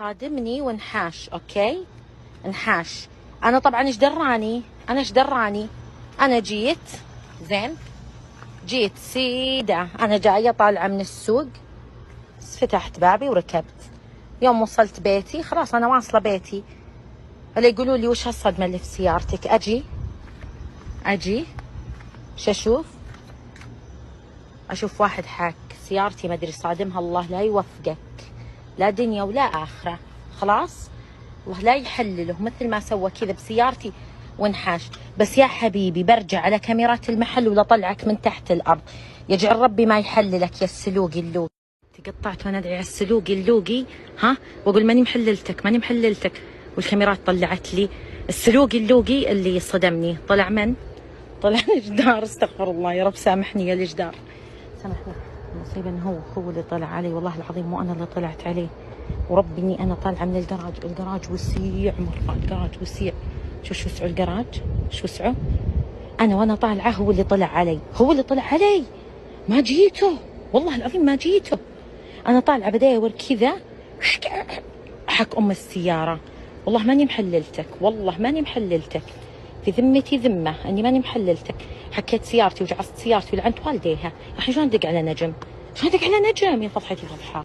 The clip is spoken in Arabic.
صادمني وانحاش. اوكي انحاش. انا طبعا ايش دراني انا جيت زين، جيت سيدة انا جاية طالعة من السوق، فتحت بابي وركبت. يوم وصلت بيتي خلاص انا واصلة بيتي، اللي يقولوا لي وش هالصدمة اللي في سيارتك؟ اجي اشوف واحد حاك سيارتي ما ادري صادمها، الله لا يوفقك، لا دنيا ولا اخره، خلاص الله لا يحلله مثل ما سوى كذا بسيارتي وانحاش. بس يا حبيبي برجع على كاميرات المحل ولا طلعك من تحت الارض، يجعل ربي ما يحللك يا السلوقي اللوقي. تقطعت وانا ادعي على السلوقي اللوقي، ها، واقول ماني محللتك، والكاميرات طلعت لي السلوقي اللوقي اللي صدمني. طلع الجدار. استغفر الله يا رب سامحني يا الجدار، سامحني. المصيبه انه هو اللي طلع علي، والله العظيم مو انا اللي طلعت عليه، وربي اني انا طالعه من الجراج وسيع مره، الجراج وسيع. شو وسعه الجراج، شو وسعه. انا وانا طالعه هو اللي طلع علي، ما جيته والله العظيم ما جيته. انا طالعه بداور كذا حق ام السياره، والله ماني محللتك، في ذمتي ذمه اني ماني محللتك. حكيت سيارتي وجعصت سيارتي ولعنت والديها. الحين شلون ادق على نجم يا فضحتي فضحه.